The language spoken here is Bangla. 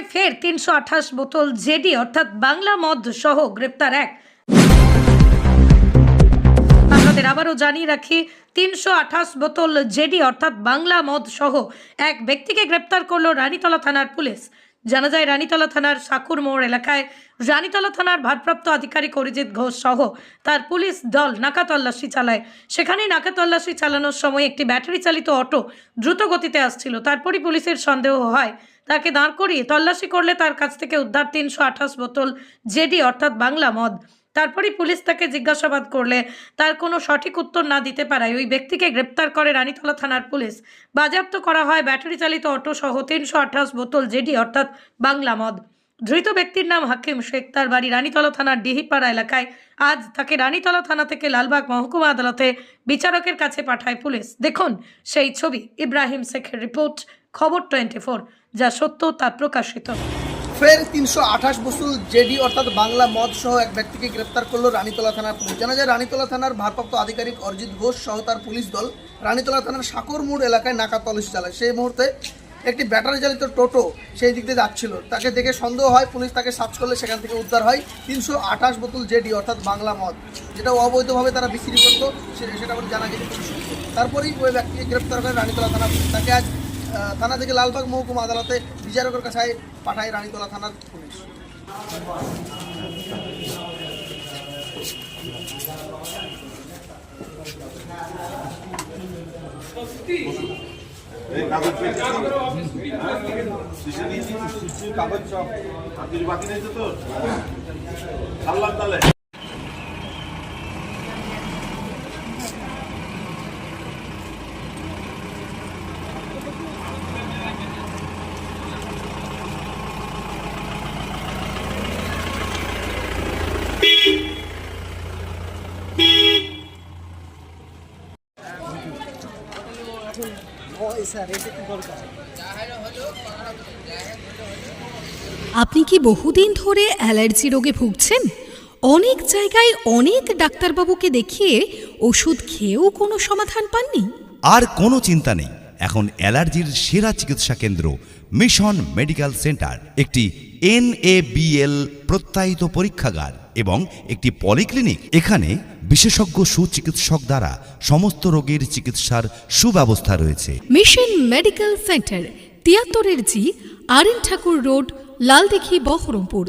এলাকায় ফের ৩২৮ বোতল জেডি অর্থাৎ বাংলা মদ সহ গ্রেপ্তার এক। আপনাদের আবারও জানিয়ে রাখি, ৩২৮ বোতল জেডি অর্থাৎ বাংলা মদ সহ এক ব্যক্তিকে গ্রেপ্তার করল রানীতলা থানার পুলিশ। জানা যায়, রানীতলা থানার সাকুর মোড় এলাকায় রানীতলা থানার ভারপ্রাপ্ত আধিকারিক অরিজিৎ ঘোষ সহ তার পুলিশ দল নাকা তল্লাশি চালায়। সেখানে নাকা তল্লাশি চালানোর সময় একটি ব্যাটারি চালিত অটো দ্রুত গতিতে আসছিল। তারপরই পুলিশের সন্দেহ হয়, তাকে দাঁড় করিয়ে তল্লাশি করলে তার কাছ থেকে উদ্ধার ৩২৮ বোতল জেডি অর্থাৎ বাংলা মদ। তারপরই পুলিশ তাকে জিজ্ঞাসাবাদ করলে তার কোনো সঠিক উত্তর না দিতে পারায় ওই ব্যক্তিকে গ্রেপ্তার করে রানীতলা থানার পুলিশ। বাজেয়াপ্ত করা হয় ব্যাটারি চালিত অটো সহ ৩২৮ বোতল জেডি অর্থাৎ বাংলা মদ। ধৃত ব্যক্তির নাম হাকিম শেখ, তার বাড়ি রানীতলা থানার ডিহিপাড়া এলাকায়। আজ তাকে রানীতলা থানা থেকে লালবাগ মহকুমা আদালতে বিচারকের কাছে পাঠায় পুলিশ। দেখুন সেই ছবি। ইব্রাহিম শেখের রিপোর্ট, খবর 24, যা সত্য তা প্রকাশিত। ফের ৩২৮ বোতল জেডি অর্থাৎ বাংলা মদ সহ এক ব্যক্তিকে গ্রেপ্তার করল রানীতলা থানার পুলিশ। জানা যায়, রানীতলা থানার ভারপ্রাপ্ত আধিকারিক অরিজিৎ ঘোষ সহ তার পুলিশ দল রানীতলা থানার সাকুর মোড় এলাকায় নাকা তল্লাশি চালায়। সেই মুহূর্তে একটি ব্যাটারি চালিত টোটো সেই দিক দিয়ে যাচ্ছিল। তাকে দেখে সন্দেহ হয়, পুলিশ তাকে সার্চ করলে সেখান থেকে উদ্ধার হয় ৩২৮ বোতল জেডি অর্থাৎ বাংলা মদ, যেটা অবৈধভাবে তারা বিক্রি করতো, সেটা জানা গেছে পুলিশ। তারপরেই ওই ব্যক্তিকে গ্রেপ্তার করে রানীতলা থানা পুলিশ। তাকে আজ থানা থেকে লালবাগ মহকুমা আদালতে বিচারকের কাছে পাঠায় রানীতলা থানার পুলিশ। আপনি কি বহুদিন ধরে অ্যালার্জি রোগে ভুগছেন? অনেক জায়গায় অনেক ডাক্তারবাবুকে দেখিয়ে ওষুধ খেয়েও কোনো সমাধান পাননি? আর কোনো চিন্তা নেই, এখন অ্যালার্জির সেরা চিকিৎসা কেন্দ্র মিশন মেডিকেল সেন্টার, একটি NABL প্রত্যয়িত পরীক্ষাগার এবং একটি পলিক্লিনিক। এখানে বিশেষজ্ঞ সুচিকিৎসক দ্বারা সমস্ত রোগের চিকিৎসার সুব্যবস্থা রয়েছে। Mission medical centre, ৭৩ G RN ঠাকুর রোড, লালদিঘি, বহরমপুর।